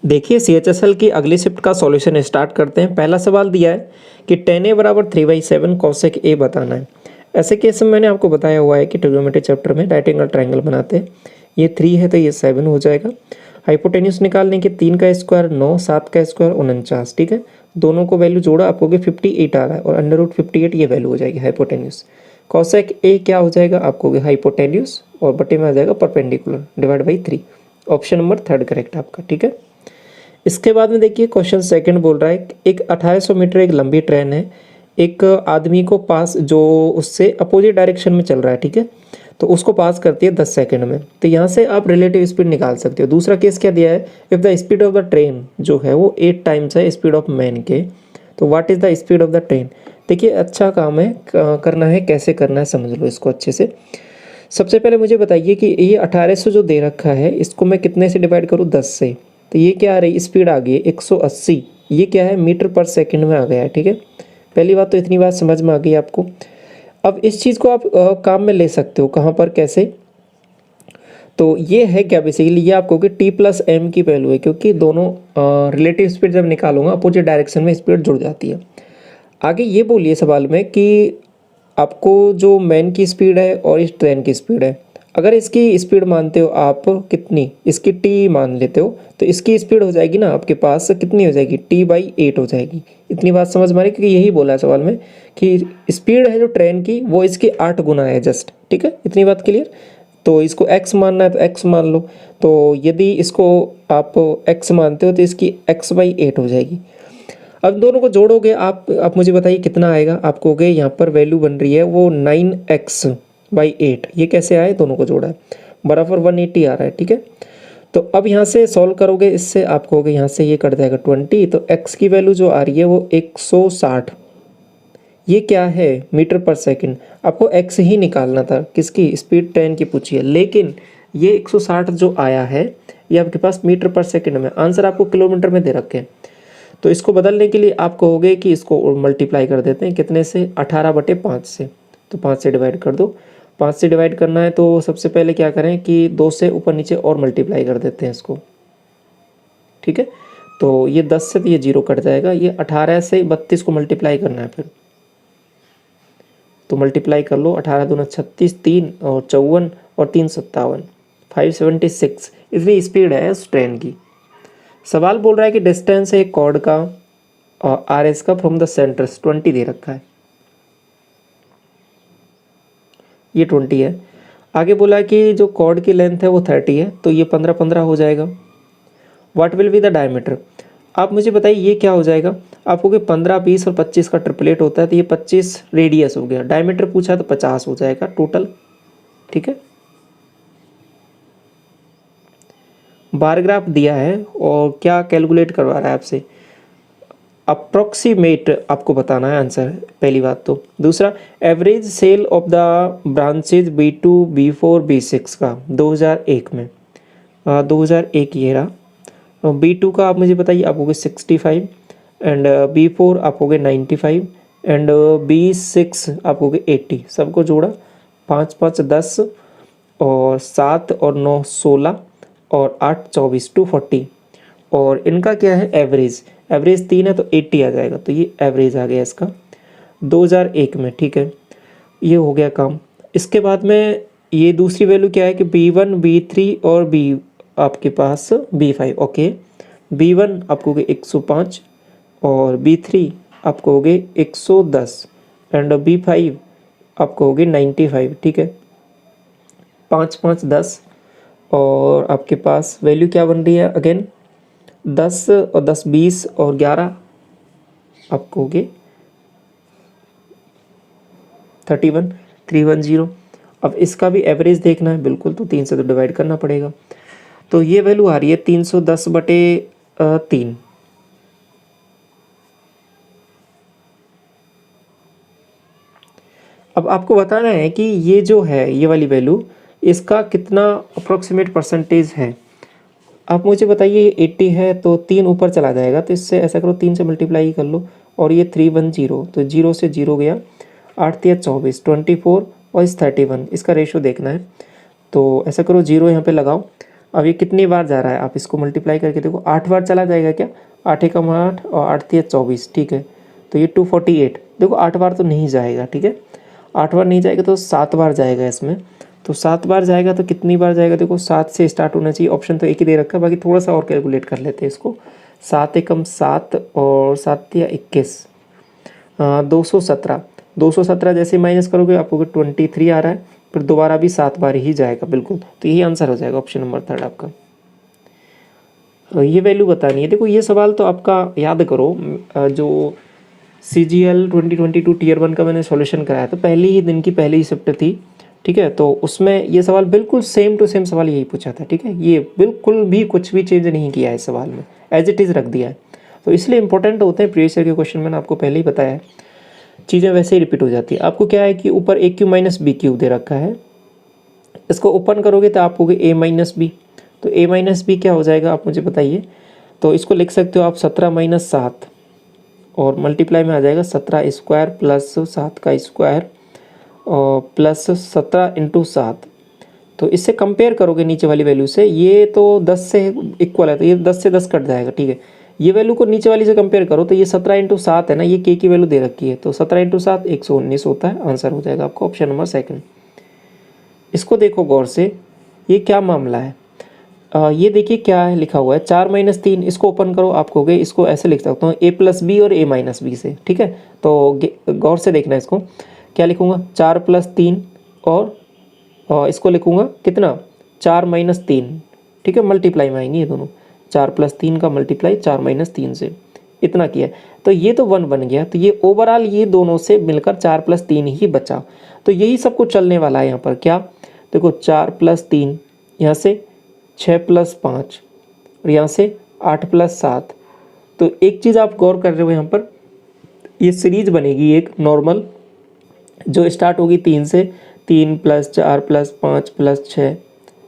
देखिए CHSL की अगली शिफ्ट का सॉल्यूशन स्टार्ट करते हैं। पहला सवाल दिया है कि tan a बराबर 3/7 cosec a बताना है। ऐसे केस में मैंने आपको बताया हुआ है कि ट्रिग्नोमेट्री चैप्टर में राइट एंगल ट्रायंगल बनाते हैं। ये 3 है तो ये 7 हो जाएगा। हाइपोटेन्यूस निकालने के 3 का स्क्वायर 9, 7 का स्क्वायर 49, ठीक है। दोनों को वैल्यू जोड़ा आपको 58 आ रहा है और √58 ये वैल्यू हो जाएगी हाइपोटेन्यूस। कॉसेक ए क्या हो जाएगा आपको हाइपोटेन्यूस और बटे में आ जाएगा perpendicular divide by 3। Option number 3 correct आपका, ठीक है। इसके बाद में देखिए क्वेश्चन सेकंड बोल रहा है एक 1800 मीटर एक लंबी ट्रेन है, एक आदमी को पास जो उससे अपोजिट डायरेक्शन में चल रहा है, ठीक है, तो उसको पास करती है 10 सेकंड में। तो यहाँ से आप रिलेटिव स्पीड निकाल सकते हो। दूसरा केस क्या दिया है, if the speed of the train जो है वो 8 टाइम्स है स्पीड ऑफ मैन के, तो what is the speed of the train. देखिए अच्छा काम है, करना है, कैसे करना है समझ लो इसको अच्छे से। सबसे पहले मुझे बताइए कि ये 1800 जो दे रखा है इसको मैं कितने से डिवाइड करूँ, 10 से। तो ये क्या आ रही स्पीड आ गई 180। ये क्या है मीटर पर सेकंड में आ गया है, ठीक है। पहली बात तो इतनी बात समझ में आ गई आपको। अब इस चीज़ को आप काम में ले सकते हो, कहाँ पर कैसे, तो ये है क्या बेसिकली, ये आपको कि t+m की वैल्यू है, क्योंकि दोनों रिलेटिव स्पीड जब निकालूंगा अपोजिट डायरेक्शन में स्पीड जुड़ जाती है। आगे ये बोलिए सवाल में कि आपको जो मैन की स्पीड है और इस ट्रेन की स्पीड है, अगर इसकी स्पीड मानते हो आप कितनी, इसकी t मान लेते हो, तो इसकी स्पीड हो जाएगी ना आपके पास कितनी हो जाएगी, t/8 हो जाएगी। इतनी बात समझ में आ रही, क्योंकि यही बोला है सवाल में कि स्पीड है जो ट्रेन की वो इसकी 8 गुना है जस्ट, ठीक है। इतनी बात क्लियर। तो इसको x मानना है तो x मान लो। तो यदि इसको आप x मानते हो तो इसकी x/8 हो जाएगी। अब दोनों को जोड़ोगे आप मुझे बताइए कितना आएगा। आपको हो गए यहाँ पर वैल्यू बन रही है वो 9x/8। ये कैसे आए, दोनों को जोड़ा है, बराबर 180 आ रहा है, ठीक है। तो अब यहाँ से सॉल्व करोगे, इससे आपको हो गए यहाँ से ये कट जाएगा 20, तो x की वैल्यू जो आ रही है वो 160। ये क्या है मीटर पर सेकंड। आपको x ही निकालना था, किसकी, स्पीड ट्रेन की पूछी है, लेकिन ये 160 जो आया है ये आपके पास मीटर पर सेकंड में, आंसर आपको किलोमीटर में दे रखे हैं। तो इसको बदलने के लिए आप कहोगे कि इसको मल्टीप्लाई कर देते हैं कितने से, 18/5 से। तो 5 से डिवाइड कर दो। 5 से डिवाइड करना है तो सबसे पहले क्या करें कि 2 से ऊपर नीचे और मल्टीप्लाई कर देते हैं इसको, ठीक है। तो ये 10 से तो ये 0 कट जाएगा, ये 18 से 32 को मल्टीप्लाई करना है फिर, तो मल्टीप्लाई कर लो, 18 दूना 36, 3 और 54 और 3 57, 576 इतनी स्पीड है उस ट्रेन की। सवाल बोल रहा है कि डिस्टेंस है एक कॉर्ड का और आर एस का फ्रॉम द सेंटर्स 20 दे रखा है, ये 20 है। आगे बोला है कि जो कॉर्ड की लेंथ है वो 30 है, तो ये 15-15 हो जाएगा। What will be the diameter. आप मुझे बताइए ये क्या हो जाएगा। आपको कि 15, 20 और 25 का ट्रिपलेट होता है, तो ये 25 रेडियस हो गया। डायमीटर पूछा तो 50 हो जाएगा टोटल, ठीक है। बार ग्राफ दिया है और क्या कैलकुलेट करवा रहा है आपसे, अप्रोक्सीमेट आपको बताना है आंसर, पहली बात तो। दूसरा average sale of the branches B2, B4, B6 का 2001 में, 2001 ये रहा। B2 का आप मुझे बताइए, आप हो गए 65 एंड B4 आप हो गए 95 एंड B6 आप हो गए 80। सबको जोड़ा 5 5 10 और 7 और 9 16 और 8 24 240। और इनका क्या है एवरेज, एवरेज 3 है तो 80 आ जाएगा, तो ये एवरेज आ गया इसका 2001 में, ठीक है। ये हो गया काम। इसके बाद में ये दूसरी वैल्यू क्या है कि B1, B3 और B आपके पास B5, ओके। B1 आपको हो गए 105 और B3 आपको हो गए 110 एंड B5 आपको हो गए 95, ठीक है। 5 5 10 और आपके पास वैल्यू क्या बन रही है अगेन 10 और 10 20 और 11 आपको हो गए 31 310। अब इसका भी एवरेज देखना है बिल्कुल, तो 3 से तो डिवाइड करना पड़ेगा। तो ये वैल्यू आ रही है 310/3। अब आपको बताना है कि ये जो है ये वाली वैल्यू इसका कितना अप्रोक्सीमेट परसेंटेज है। आप मुझे बताइए 80 है तो 3 ऊपर चला जाएगा, तो इससे ऐसा करो 3 से मल्टीप्लाई कर लो और ये 310, तो 0 से 0 गया, 8 3 24 24 और इस 31, इसका रेशो देखना है। तो ऐसा करो 0 यहाँ पे लगाओ, अब ये कितनी बार जा रहा है, आप इसको मल्टीप्लाई करके देखो, 8 बार चला जाएगा क्या, 8 एकम 8 और 8 तिया 24, ठीक है। तो ये 248, देखो 8 बार तो नहीं जाएगा, ठीक है, 8 बार नहीं जाएगा तो 7 बार जाएगा इसमें। तो 7 बार जाएगा तो कितनी बार जाएगा, देखो 7 से स्टार्ट होना चाहिए, ऑप्शन तो एक ही दे रखा है, बाकी थोड़ा सा और कैलकुलेट कर लेते हैं इसको। 7 एकम 7 और 7 तिया 21, 217, 217 जैसे माइनस करोगे आपको 23 आ रहा है, फिर दोबारा भी 7 बार ही जाएगा बिल्कुल। तो यही आंसर हो जाएगा ऑप्शन नंबर 3 आपका। ये वैल्यू बतानी है। देखो ये सवाल तो आपका याद करो, जो CGL 2022 टीयर 1 का मैंने सॉल्यूशन कराया था, पहले ही दिन की पहली ही शिफ्ट थी, ठीक है। तो उसमें ये सवाल बिल्कुल सेम टू सेम सवाल यही पूछा था, ठीक है। ये बिल्कुल भी कुछ भी चेंज नहीं किया है इस सवाल में, एज इट इज़ रख दिया है। तो इसलिए इंपॉर्टेंट होते हैं प्रीवियस ईयर के क्वेश्चन, मैंने आपको पहले ही बताया है, चीज़ें वैसे ही रिपीट हो जाती है। आपको क्या है कि ऊपर AQ माइनस बी क्यूब दे रखा है, इसको ओपन करोगे तो आप होगे A माइनस बी। तो A माइनस बी क्या हो जाएगा आप मुझे बताइए। तो इसको लिख सकते हो आप 17 माइनस 7 और मल्टीप्लाई में आ जाएगा 17 स्क्वायर प्लस 7 का स्क्वायर और प्लस 17 इंटू 7। तो इससे कंपेयर करोगे नीचे वाली वैल्यू से, ये तो 10 से इक्वल है, तो ये 10 से 10 कट जाएगा, ठीक है। ये वैल्यू को नीचे वाली से कंपेयर करो तो ये 17 इंटू 7 है ना, ये के की वैल्यू दे रखी है, तो 17 इंटू 7 119 होता है। आंसर हो जाएगा आपका ऑप्शन नंबर 2। इसको देखो गौर से, ये क्या मामला है। ये देखिए क्या है लिखा हुआ है, 4 माइनस 3, इसको ओपन करो, आप कहोगे इसको ऐसे लिख सकता हूँ A प्लस बी और A माइनस बी से, ठीक है। तो गौर से देखना इसको, क्या लिखूँगा 4 प्लस 3 और इसको लिखूँगा कितना 4 माइनस 3, ठीक है। मल्टीप्लाई में आएंगे ये दोनों, 4 प्लस 3 का मल्टीप्लाई 4 माइनस 3 से, इतना किया। तो ये तो 1 बन गया, तो ये ओवरऑल ये दोनों से मिलकर 4 प्लस 3 ही बचा। तो यही सब कुछ चलने वाला है यहाँ पर, क्या देखो 4 प्लस 3, यहाँ से 6 प्लस 5 और यहाँ से 8 प्लस 7। तो एक चीज़ आप गौर कर रहे हो यहाँ पर, ये सीरीज बनेगी एक नॉर्मल जो स्टार्ट होगी 3 से, 3 प्लस 4 प्लस 5 प्लस 6,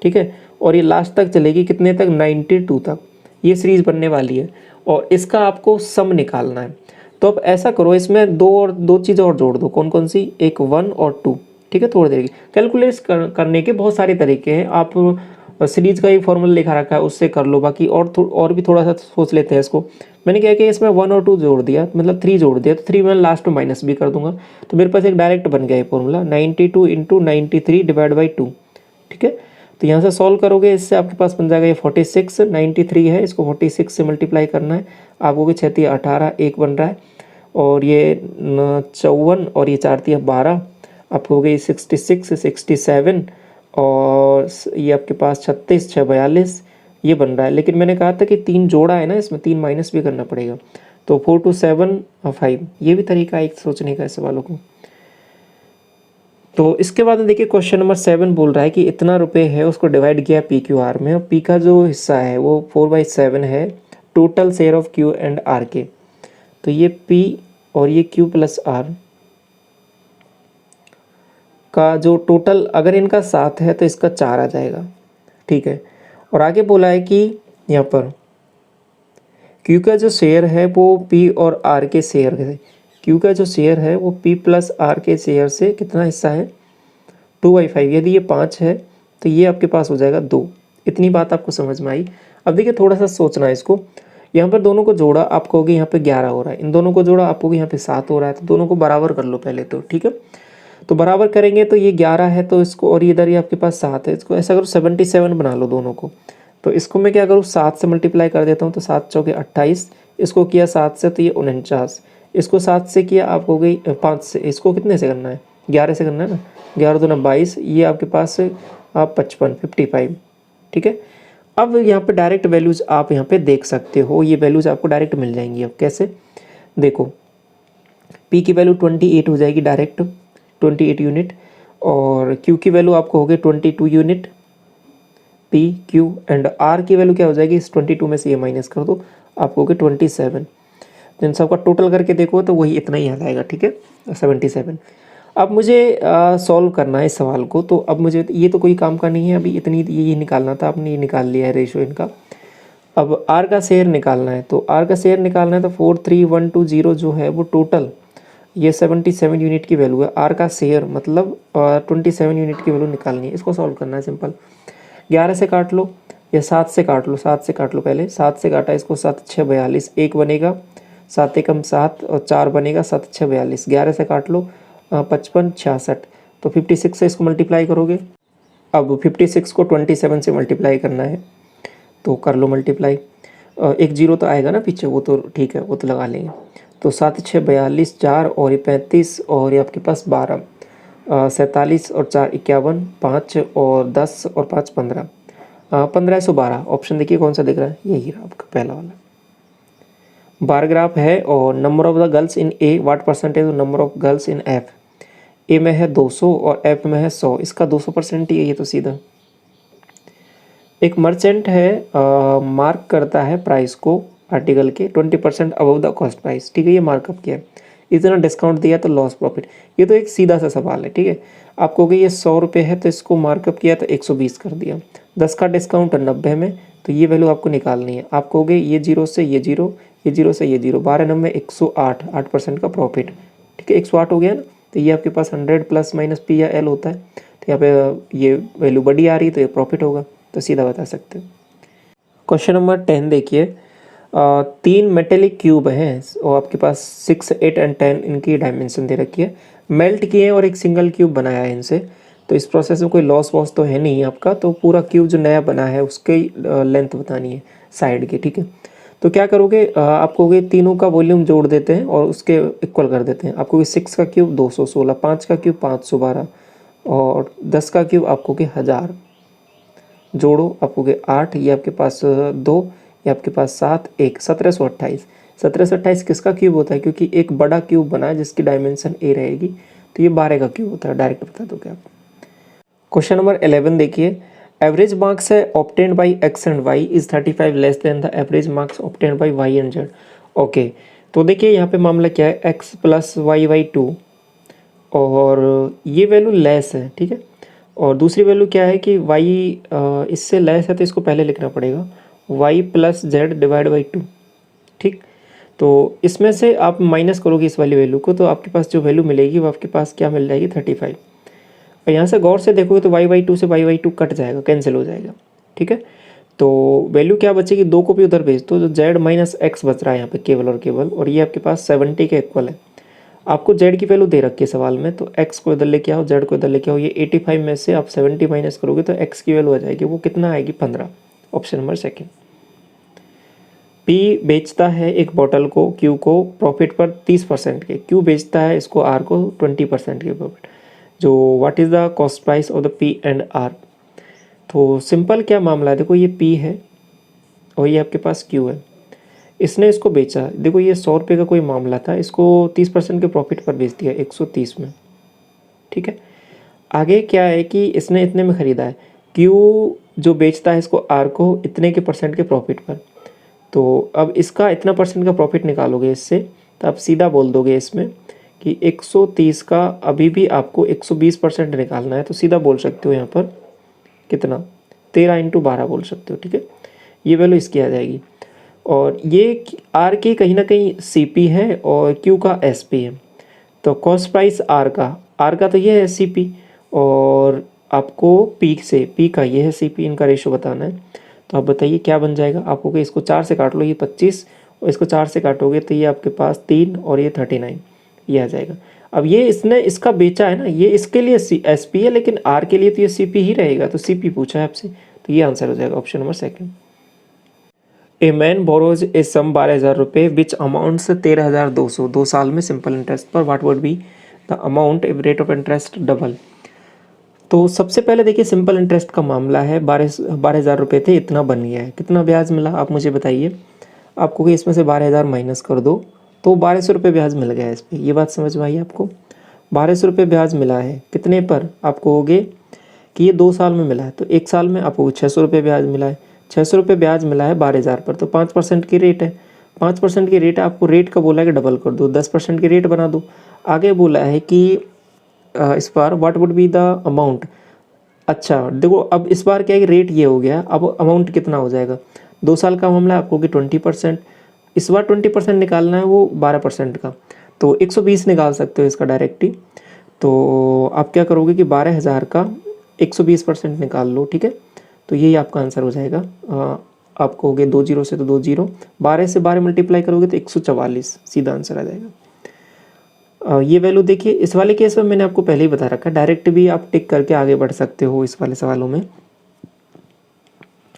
ठीक है। और ये लास्ट तक चलेगी कितने तक, 92 तक ये सीरीज बनने वाली है। और इसका आपको सम निकालना है। तो अब ऐसा करो, इसमें दो चीज़ें और जोड़ दो, कौन कौन सी, एक 1 और 2, ठीक है। थोड़ी देर की कैलकुलेट करने के बहुत सारे तरीके हैं, आप सीरीज का एक फॉर्मूला लिखा रखा है उससे कर लो, बाकी और भी थोड़ा सा सोच लेते हैं इसको। मैंने क्या किया, इसमें 1 और 2 जोड़ दिया, मतलब 3 जोड़ दिया, तो 3 मैं लास्ट में माइनस भी कर दूंगा। तो मेरे पास एक डायरेक्ट बन गया ये फॉर्मूला, 92 इंटू 93 डिवाइड बाई 2, ठीक है। तो यहाँ से सॉल्व करोगे, इससे आपके पास बन जाएगा ये 46, 93 है, इसको 46 से मल्टीप्लाई करना है आपको, 6 तिया 18, 1 बन रहा है, और ये 54 और ये 4 तिया 12, आपको हो गई 66, 67 और ये आपके पास 36, 6 42 ये बन रहा है। लेकिन मैंने कहा था कि 3 जोड़ा है ना, इसमें 3 माइनस भी करना पड़ेगा। तो 4 2 7 5, ये भी तरीका एक सोचने का है सवालों को। तो इसके बाद देखिए क्वेश्चन नंबर 7 बोल रहा है कि इतना रुपए है, उसको डिवाइड किया PQR में, और P का जो हिस्सा है वो 4/7 है, total share of Q and R के। तो ये P और ये Q प्लस R का जो टोटल, अगर इनका 7 है तो इसका 4 आ जाएगा, ठीक है। और आगे बोला है कि यहाँ पर Q का जो शेयर है वो P और R के शेयर से, Q का जो शेयर है वो P प्लस R के शेयर से कितना हिस्सा है, 2/5। यदि ये 5 है तो ये आपके पास हो जाएगा 2। इतनी बात आपको समझ में आई। अब देखिए थोड़ा सा सोचना है इसको, यहाँ पर दोनों को जोड़ा आप कहोगे यहाँ पे 11 हो रहा है, इन दोनों को जोड़ा आप कहोगे यहाँ पे 7 हो रहा है, तो दोनों को बराबर कर लो पहले तो, ठीक है। तो बराबर करेंगे तो ये 11 है, तो इसको, और इधर ये आपके पास 7 है, इसको ऐसा करो 77 बना लो दोनों को। तो इसको मैं क्या करूँ, 7 से मल्टीप्लाई कर देता हूँ, तो 7 चौके 28, इसको किया 7 से तो ये 49, इसको 7 से किया आप हो गई 5 से, इसको कितने से करना है, 11 से करना है ना, 11 दूना 22, ये आपके पास आप 55, ठीक है। अब यहाँ पे डायरेक्ट वैल्यूज़ आप यहाँ पे देख सकते हो, ये वैल्यूज़ आपको डायरेक्ट मिल जाएंगी। अब कैसे देखो, P की वैल्यू 28 हो जाएगी डायरेक्ट, 28 यूनिट, और Q की वैल्यू आपको हो गई 22 unit, P Q and R की वैल्यू क्या हो जाएगी, इस 22 में से ये माइनस कर दो, आपको हो गई 27। इन सबका टोटल करके देखो तो वही इतना ही आ जाएगा, ठीक है, 77। अब मुझे सॉल्व करना है इस सवाल को, तो अब मुझे ये तो कोई काम का नहीं है, अभी इतनी ये निकालना था, आपने ये निकाल लिया है रेशो इनका। अब R का शेयर निकालना है, तो R का शेयर निकालना है तो 43120 जो है वो टोटल, ये 77 यूनिट की वैल्यू है, R का शेयर मतलब 27 यूनिट की वैल्यू निकालनी है। इसको सॉल्व करना है सिंपल, 11 से काट लो, ये 7 से काट लो, 7 से काट लो, पहले 7 से काटा इसको, 7 6 42, 1 बनेगा, 7 एकम 7 और 4 बनेगा, 7 6 42, 11 से काट लो 55 66, तो 56 से इसको मल्टीप्लाई करोगे। अब 56 को 27 से मल्टीप्लाई करना है, तो कर लो मल्टीप्लाई। एक जीरो तो आएगा ना पीछे, वो तो ठीक है, वो तो लगा लेंगे। तो 7 6 42, 4 और ये 35 और ये आपके पास 12, 47 और 4 51, 5 और 10 और 5 15, 1512। ऑप्शन देखिए कौन सा दिख रहा है, यही रहा आपका पहला वाला। बार ग्राफ है और number of the girls in A what percentage number of girls in F. A में है 200 और एफ में है 100, इसका 200% ही है ये तो सीधा। एक मर्चेंट है, मार्क करता है प्राइस को आर्टिकल के 20% अबव द कॉस्ट प्राइस, ठीक है, ये मार्कअप किया है, इतना डिस्काउंट दिया तो लॉस प्रॉफिट। ये तो एक सीधा सा सवाल है, ठीक है। आपको कहोगे ये 100 रुपये है तो इसको मार्कअप किया तो 120 कर दिया, 10 का डिस्काउंट है 90 में, तो ये वैल्यू आपको निकालनी है। आप कहोगे ये जीरो से ये जीरो, ये जीरो से ये जीरो, 12 नंबर 108, 8% का प्रॉफिट, ठीक है, 108 हो गया ना। तो ये आपके पास 100 प्लस माइनस पी या एल होता है, तो यहाँ पे ये वैल्यू बड़ी आ रही है तो ये प्रॉफिट होगा, तो सीधा बता सकते हैं। क्वेश्चन नंबर 10 देखिए, 3 मेटेलिक क्यूब हैं और आपके पास 6 8 एंड 10 इनकी डायमेंशन दे रखी है, मेल्ट किए हैं और एक सिंगल क्यूब बनाया है इनसे। तो इस प्रोसेस में कोई लॉस वॉस तो है नहीं आपका, तो पूरा क्यूब जो नया बना है उसकी लेंथ बतानी है साइड की, ठीक है। तो क्या करोगे, आप कहोगे तीनों का वॉल्यूम जोड़ देते हैं और उसके इक्वल कर देते हैं। आप कहोगे 6 का क्यूब 216, 5 का क्यूब 512 और 10 का क्यूब आपको के 1000, जोड़ो आपको के 8, ये आपके पास 2, ये आपके पास 7, 1, 1728। 1728 किसका क्यूब होता है, क्योंकि एक बड़ा क्यूब बना है जिसकी डायमेंशन ए रहेगी, तो ये 12 का क्यूब होता है, डायरेक्ट बता दो क्या। क्वेश्चन नंबर 11 देखिए, एवरेज मार्क्स है obtained by X and Y is 35 less than the average marks obtained by Y and Z. Okay, तो देखिए यहाँ पे मामला क्या है, एक्स प्लस वाई बाई 2 और ये वैल्यू लेस है, ठीक है। और दूसरी वैल्यू क्या है कि y इससे लेस है तो इसको पहले लिखना पड़ेगा, y plus Z divide by 2, ठीक। तो इसमें से आप माइनस करोगे इस वाली वैल्यू को, तो आपके पास जो वैल्यू मिलेगी वो आपके पास क्या मिल जाएगी, 35। और यहाँ से गौर से देखोगे तो y बाई 2 से y बाई 2 कट जाएगा, कैंसिल हो जाएगा, ठीक है। तो वैल्यू क्या बचेगी, 2 को भी उधर भेज दो, तो z माइनस एक्स बच रहा है यहाँ पे केवल और केवल, और ये आपके पास 70 के इक्वल है। आपको z की वैल्यू दे रखी है सवाल में, तो x को इधर लेके आओ, z को इधर लेके आओ, ये 85 में से आप 70 माइनस करोगे तो x की वैल्यू आ जाएगी, वो कितना आएगी, 15। Option number second. P बेचता है एक बॉटल को Q को प्रॉफिट पर 30% के, Q बेचता है इसको R को 20% के प्रॉफिट, जो what is the cost price of the P and R। तो सिंपल क्या मामला है, देखो ये P है और ये आपके पास Q है, इसने इसको बेचा, देखो ये 100 रुपये का कोई मामला था, इसको 30% के प्रॉफिट पर बेच दिया 130 में, ठीक है। आगे क्या है कि इसने इतने में ख़रीदा है, क्यू जो बेचता है इसको आर को इतने के परसेंट के प्रॉफिट पर, तो अब इसका इतना परसेंट का प्रॉफिट निकालोगे इससे, तो आप सीधा बोल दोगे इसमें कि 130 का अभी भी आपको 120% निकालना है, तो सीधा बोल सकते हो यहाँ पर कितना, 13 × 12 बोल सकते हो, ठीक है। ये वैल्यू इसकी आ जाएगी, और ये आर की कहीं ना कहीं सी पी है और क्यू का एस पी है, तो कॉस्ट प्राइस आर का तो ये है सी पी, और आपको पी से पी का ये है सी पी, इनका रेशो बताना है। तो आप बताइए क्या बन जाएगा, आपको कि इसको 4 से काट लो, ये 25 और इसको 4 से काटोगे तो ये आपके पास 3 और ये 39, ये आ जाएगा। अब ये इसने इसका बेचा है ना, ये इसके लिए एस पी है, लेकिन आर के लिए तो ये सी पी ही रहेगा, तो सी पी पूछा है आपसे, तो ये आंसर हो जाएगा option number second. A man borrows a sum 12,000 रुपये विच अमाउंट्स 13,200 2 साल में सिंपल इंटरेस्ट पर, what would be the amount if rate of interest double. तो सबसे पहले देखिए सिंपल इंटरेस्ट का मामला है, 12,000 रुपये थे, इतना बन गया है, कितना ब्याज मिला आप मुझे बताइए। आपको कि इसमें से 12,000 माइनस कर दो तो 1200 रुपये ब्याज मिल गया है इस पर, ये बात समझ में आई आपको। 1200 रुपये ब्याज मिला है कितने पर, आपको होगे कि ये 2 साल में मिला है, तो 1 साल में आपको 600 रुपये ब्याज मिला है, 600 रुपये ब्याज मिला है 12,000 पर, तो 5% की रेट है, 5% की रेट है, आपको रेट का बोला है कि डबल कर दो, 10% की रेट बना दो। आगे बोला है कि इस बार what would be the amount. अच्छा देखो अब इस बार क्या है, रेट ये हो गया, अब अमाउंट कितना हो जाएगा, 2 साल का मामला आपको कि 20%, इस बार 20% निकालना है, वो 12% का, तो 120 निकाल सकते हो इसका डायरेक्टली। तो आप क्या करोगे कि 12,000 का 120% निकाल लो, ठीक है, तो यही आपका आंसर हो जाएगा। आपको हो गया 2 जीरो से तो 2 जीरो, 12 से 12 मल्टीप्लाई करोगे तो 144 सीधा आंसर आ जाएगा। ये वैल्यू देखिए, इस वाले केस में मैंने आपको पहले ही बता रखा है, डायरेक्ट भी आप टिक करके आगे बढ़ सकते हो इस वाले सवालों में।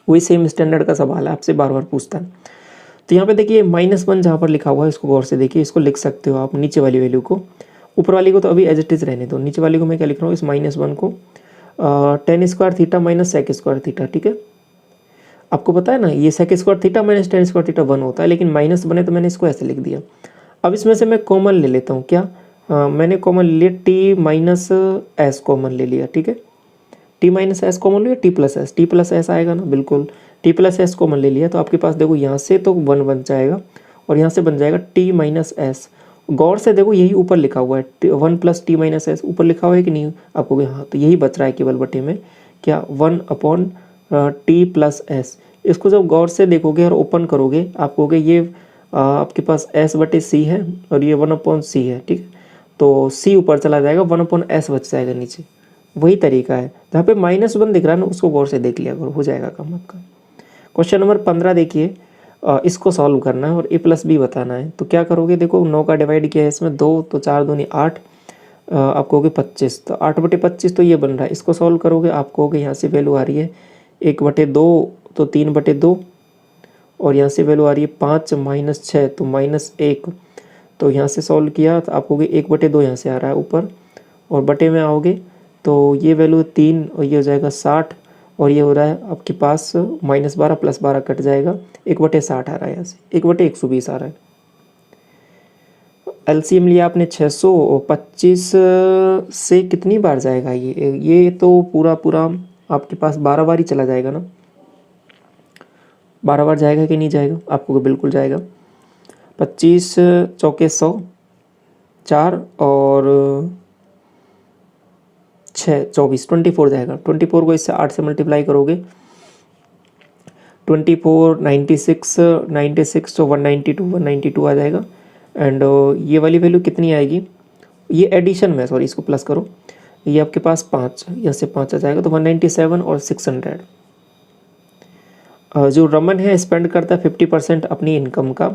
वही सेम स्टैंडर्ड का सवाल है, आपसे बार बार पूछता है। तो यहाँ पे देखिए -1 जहाँ पर लिखा हुआ है, इसको गौर से देखिए, इसको लिख सकते हो आप नीचे वाली वैल्यू को, ऊपर वाली को तो अभी एज इट इज़ रहने दो। नीचे वाली को मैं क्या लिख रहा हूँ, इस -1 को tan square theta minus sec square theta, ठीक है। आपको पता है ना, ये sec square theta minus tan square theta 1 होता है, लेकिन माइनस बने तो मैंने इसको ऐसे लिख दिया। अब इसमें से मैं कॉमन ले लेता हूँ, क्या मैंने कॉमन ले लिया, t माइनस एस कॉमन ले लिया, ठीक है। t माइनस एस कॉमन लिया, t प्लस एस आएगा ना, बिल्कुल t प्लस एस कॉमन ले लिया, तो आपके पास देखो यहाँ से तो 1 बन जाएगा और यहाँ से बन जाएगा t माइनस एस। गौर से देखो, यही ऊपर लिखा हुआ है 1 प्लस टी माइनस एस, ऊपर लिखा हुआ है कि नहीं आपको, हाँ, तो यही बच रहा है केवल बटे में, क्या 1 अपॉन टी प्लस एस। इसको जब गौर से देखोगे और ओपन करोगे, आप कहोगे ये आपके पास एस बटे सी है और ये 1 अपॉन सी है, ठीक है। तो सी ऊपर चला जाएगा, 1 अपॉन एस बच जाएगा नीचे। वही तरीका है, जहाँ पे -1 दिख रहा है ना, उसको गौर से देख लिया करो, हो जाएगा काम आपका। क्वेश्चन नंबर 15 देखिए, इसको सॉल्व करना है और a प्लस बी बताना है। तो क्या करोगे, देखो 9 का डिवाइड किया है इसमें 2, तो 4 दूनी 8, आप कहोगे 25, तो 8 बटे 25 तो ये बन रहा है। इसको सॉल्व करोगे, आप कहोगे यहाँ से वैल्यू आ रही है 1 बटे 2, तो 3 बटे 2, और यहाँ से वैल्यू आ रही है 5 माइनस 6 तो -1, तो यहाँ से सॉल्व किया तो आप कहोगे 1 बटे 2 यहाँ से आ रहा है ऊपर, और बटे में आओगे तो ये वैल्यू 3 और ये हो जाएगा 60, और ये हो रहा है आपके पास -12 + 12 कट जाएगा, 1/60 आ रहा है यहाँ से, 1/120 आ रहा है। एलसीएम लिया आपने 600, और 25 से कितनी बार जाएगा ये तो पूरा आपके पास 12 बार ही चला जाएगा ना, 12 बार जाएगा कि नहीं जाएगा, आपको बिल्कुल जाएगा। 25 चौके 100, 4 और 6 24, 24 जाएगा। 24 को इससे 8 से मल्टीप्लाई करोगे, 24 96 तो 192 आ जाएगा। एंड ये वाली वैल्यू कितनी आएगी, ये एडिशन में, सॉरी इसको प्लस करो, ये आपके पास 5, यहाँ से 5 आ जाएगा, तो 197 और 600। जो रमन है स्पेंड करता है 50% अपनी इनकम का,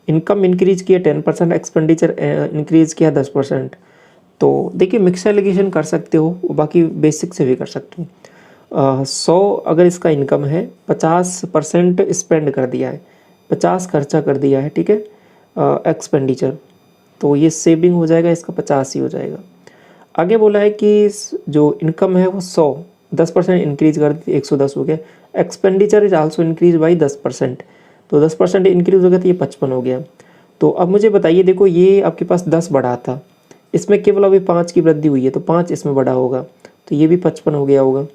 इनकम इंक्रीज किया 10%, एक्सपेंडिचर इंक्रीज किया 10%। तो देखिए मिक्स एलिगेशन कर सकते हो, बाकी बेसिक से भी कर सकते हो। 100 अगर इसका इनकम है, 50% स्पेंड कर दिया है, 50 खर्चा कर दिया है, ठीक है, एक्सपेंडिचर, तो ये सेविंग हो जाएगा, इसका 50 ही हो जाएगा। आगे बोला है कि जो इनकम है वो 100, 10% इंक्रीज कर दी, 110 हो गया। Expenditure is also increase by 10%, तो 10% इंक्रीज हो गया तो ये 55 हो गया। तो अब मुझे बताइए, देखो ये आपके पास 10 बढ़ा था, इसमें केवल अभी 5 की वृद्धि हुई है, तो 5 इसमें बढ़ा होगा, तो ये भी 55 हो गया होगा।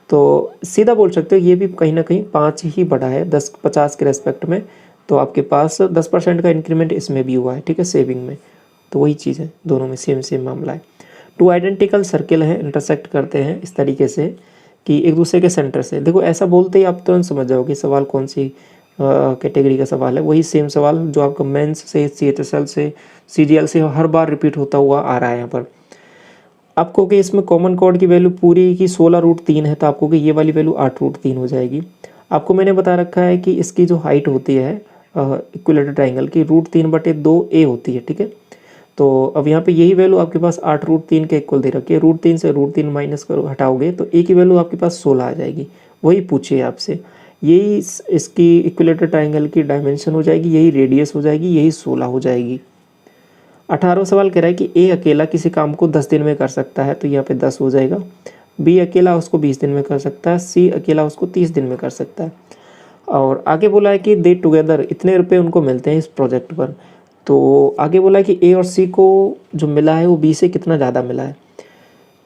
तो सीधा बोल सकते हो ये भी कहीं ना कहीं 5 ही बढ़ा है 50 के रेस्पेक्ट में, तो आपके पास 10% का इंक्रीमेंट इसमें भी हुआ है, ठीक है, सेविंग में। तो वही चीज़ है, दोनों में सेम मामला है। 2 आइडेंटिकल सर्किल हैं, इंटरसेक्ट करते हैं इस तरीके से कि एक दूसरे के सेंटर से, देखो ऐसा बोलते ही आप तुरंत समझ जाओगे सवाल कौन सी कैटेगरी का सवाल है। वही सेम सवाल जो आपका मेंस से, CHSL से, CGL से हर बार रिपीट होता हुआ आ रहा है यहाँ पर। आपको कि इसमें कॉमन कॉर्ड की वैल्यू पूरी की 16√3 है, तो आपको कि ये वाली वैल्यू 8√3 हो जाएगी। आपको मैंने बता रखा है कि इसकी जो हाइट होती है इक्विलेटरल ट्राइंगल की, √3/2a होती है, ठीक है। तो अब यहाँ पे यही वैल्यू आपके पास 8√3 के इक्वल दे रखी है, √3 से √3 माइनस करो, हटाओगे तो a की वैल्यू आपके पास 16 आ जाएगी। वही पूछिए आपसे, यही इसकी इक्विलेटरल ट्राइंगल की डायमेंशन हो जाएगी, यही रेडियस हो जाएगी, यही 16 हो जाएगी। 18वां सवाल कह रहा है कि ए अकेला किसी काम को 10 दिन में कर सकता है, तो यहाँ पे 10 हो जाएगा। बी अकेला उसको 20 दिन में कर सकता है, सी अकेला उसको 30 दिन में कर सकता है। और आगे बोला है कि दे टुगेदर इतने रुपए उनको मिलते हैं इस प्रोजेक्ट पर। तो आगे बोला है कि ए और सी को जो मिला है वो बी से कितना ज़्यादा मिला है।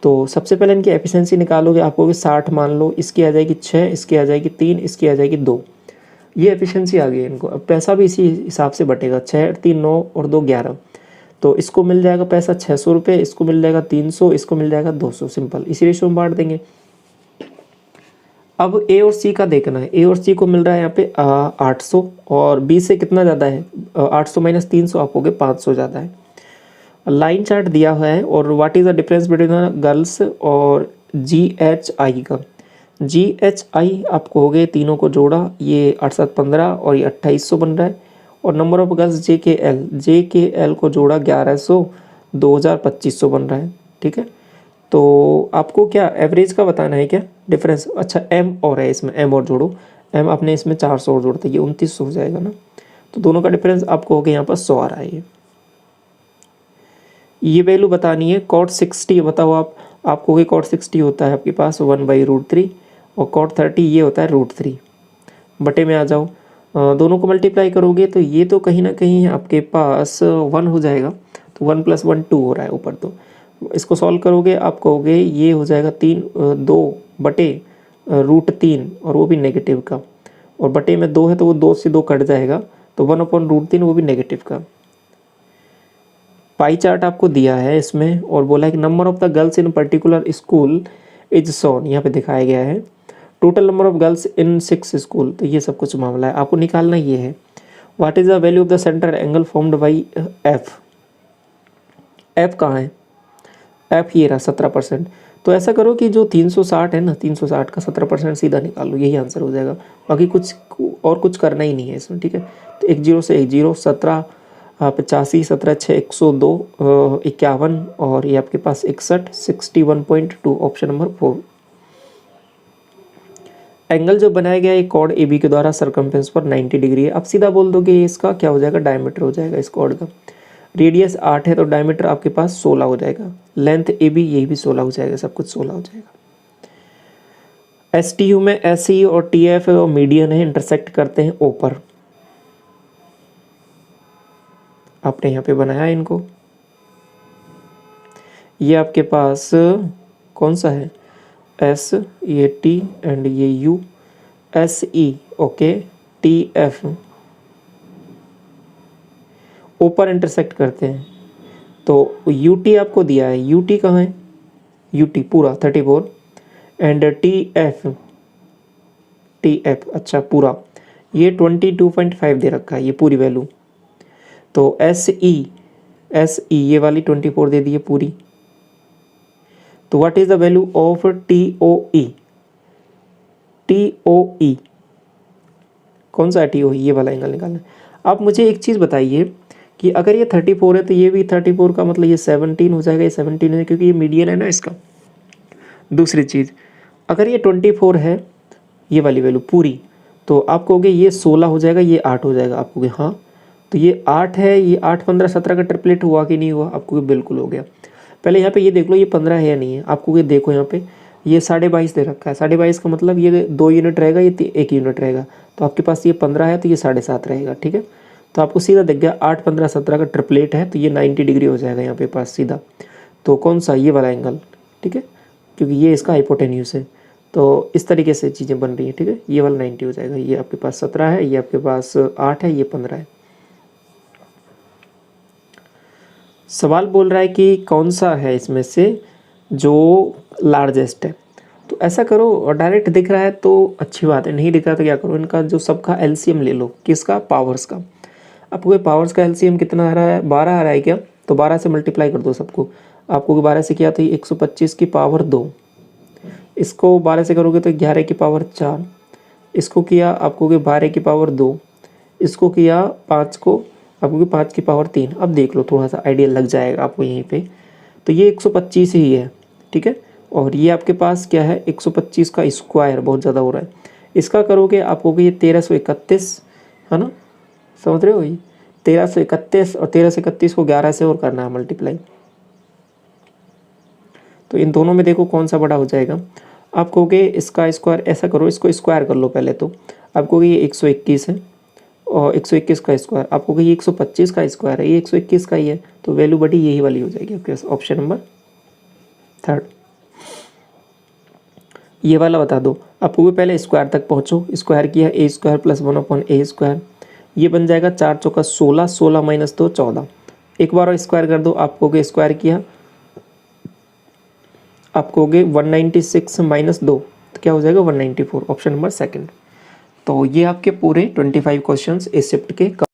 तो सबसे पहले इनकी एफिशिएंसी निकालोगे, आपको 60 मान लो, इसकी आ जाएगी 6, इसकी आ जाएगी 3, इसकी आ जाएगी 2। ये एफिशिएंसी आ गई इनको। अब पैसा भी इसी हिसाब से बटेगा, 6 3 9 और 2 11। तो इसको मिल जाएगा पैसा 600 रुपये, इसको मिल जाएगा 300, इसको मिल जाएगा 200, सिंपल इसी रेशो में बांट देंगे। अब ए और सी का देखना है, ए और सी को मिल रहा है यहाँ पे 800, और बी से कितना ज़्यादा है, 800 माइनस 300 आप होगे 500 ज़्यादा है। लाइन चार्ट दिया हुआ है, और what is the difference between girls और GHI का। GHI आपको हो गए, तीनों को जोड़ा ये 8-7-15 और ये 2800 बन रहा है। और नंबर ऑफ गर्ल्स JKL को जोड़ा 1100, 2000, 2500 बन रहा है। ठीक है, तो आपको क्या एवरेज का बताना है क्या डिफरेंस? अच्छा M और है इसमें, M और जोड़ो, M आपने इसमें 400 और जोड़ते, ये 2900 हो जाएगा ना। तो दोनों का डिफरेंस आपको हो गया यहाँ पर 100 आ रहा है। ये वैल्यू बतानी है। cot 60 बताओ आपको कि cot 60 होता है आपके पास 1/√3 और cot 30 ये होता है √3। बटे में आ जाओ, दोनों को मल्टीप्लाई करोगे तो ये तो कहीं ना कहीं आपके पास 1 हो जाएगा, तो 1 + 1 2 हो रहा है ऊपर। तो इसको सॉल्व करोगे आप कहोगे ये हो जाएगा 2/3 और वो भी नेगेटिव का, और बटे में 2 है तो वो 2 से 2 कट जाएगा, तो 1/√3 वो भी नेगेटिव का। पाई चार्ट आपको दिया है इसमें और बोला है कि number of the girls in particular school is shown, यहाँ पे दिखाया गया है। Total number of girls in 6 school, तो ये सब कुछ मामला है। आपको निकालना ये है what is the value of the centre angle formed by F. F कहाँ है? एफ ये रहा 17%। तो ऐसा करो कि जो 360 है ना, 360 का 17% सीधा निकाल लो, यही आंसर हो जाएगा। बाकी कुछ करना ही नहीं है इसमें। ठीक है, तो 1 0 से 1 0, 17 85, 17 6 102, 51 और ये आपके पास 61, 61.2 ऑप्शन नंबर 4। एंगल जो बनाया गया है कॉर्ड AB के द्वारा सरकमफेरेंस पर 90 डिग्री है। अब सीधा बोल दोगे इसका क्या हो जाएगा, डायमीटर हो जाएगा इस कॉर्ड का। रेडियस 8 है तो डायमीटर आपके पास 16 हो जाएगा। लेंथ AB यही भी 16 हो जाएगा, सब कुछ 16 हो जाएगा। STU में SE और TF और मीडियन है, इंटरसेक्ट करते हैं O पर। आपने यहाँ पे बनाया इनको, ये आपके पास कौन सा है, S, ये T एंड ये U, SE ओके, TF ऊपर इंटरसेक्ट करते हैं। तो UT आपको दिया है, UT कहाँ है, UT पूरा 34 एंड TF अच्छा पूरा ये 22.5 दे रखा है, ये पूरी वैल्यू। तो SE ये वाली 24 दे दी है पूरी। तो what is the value of TOE? कौन सा है TOE? ये वाला एंगल निकालना है। आप मुझे एक चीज़ बताइए कि अगर ये 34 है तो ये भी 34 का मतलब ये 17 हो जाएगा, ये 17 है क्योंकि ये मीडियन है ना इसका। दूसरी चीज़, अगर ये 24 है ये वाली वैल्यू पूरी, तो आप कहोगे ये 16 हो जाएगा, ये 8 हो जाएगा। आप कहोगे हाँ, तो ये 8 है, ये 8 15 17 का ट्रिपलेट हुआ कि नहीं हुआ? आपको बिल्कुल हो गया। पहले यहाँ पे ये देख लो ये 15 है या नहीं है। आपको ये देखो यहाँ पे ये 22.5 दे रखा है, 22.5 का मतलब ये 2 यूनिट रहेगा, ये 1 यूनिट रहेगा। तो आपके पास ये 15 है तो ये 7.5 रहेगा। ठीक है, तो आपको सीधा दिख गया 8 15 17 का ट्रिपलेट है, तो ये 90 डिग्री हो जाएगा यहाँ पे पास सीधा। तो कौन सा, ये वाला एंगल। ठीक है, क्योंकि ये इसका हाइपोटेन्यूस है। तो इस तरीके से चीज़ें बन रही हैं। ठीक है, ये वाला 90 हो जाएगा। ये आपके पास 17 है, ये आपके पास 8 है, ये 15 है। सवाल बोल रहा है कि कौन सा है इसमें से जो लार्जेस्ट है। तो ऐसा करो, और डायरेक्ट दिख रहा है तो अच्छी बात है, नहीं दिख रहा तो क्या करो, इनका जो सबका LCM ले लो। किसका? पावर्स का। आपको पावर्स का LCM कितना आ रहा है? 12 आ रहा है क्या? तो 12 से मल्टीप्लाई कर दो सबको। आपको 12 से किया तो 125 की पावर 2, इसको 12 से करोगे तो 11 की पावर 4, इसको किया आपको 12 की पावर 2, इसको किया 5 को आपको 5 की पावर 3। अब देख लो, थोड़ा सा आइडिया लग जाएगा आपको यहीं पे। तो ये 125 ही है। ठीक है, और ये आपके पास क्या है, 125 का स्क्वायर, बहुत ज़्यादा हो रहा है। इसका करोगे आपको ये 1331 है ना, समझ रहे हो? ये 1331 और 1331 को 11 से और करना है मल्टीप्लाई। तो इन दोनों में देखो कौन सा बड़ा हो जाएगा। आप कहोगे इसका स्क्वायर, ऐसा करो इसको स्क्वायर कर लो पहले। तो आप कहोगे ये 121 है और 121 का स्क्वायर, आपको कहोगे ये 125 का स्क्वायर है, ये 121 का ही है, तो वैल्यू बड़ी यही वाली हो जाएगी आपके पास। ऑप्शन नंबर 3 ये वाला बता दो। आपको भी पहले स्क्वायर तक पहुँचो, स्क्वायर किया a² + 1/a², ये बन जाएगा 4 चौका 16, 16 - 2 14। एक बार और स्क्वायर कर दो, आपको स्क्वायर किया आपको 196 - 2 तो क्या हो जाएगा 194, ऑप्शन नंबर 2। तो ये आपके पूरे 25 क्वेश्चंस इस शिफ्ट के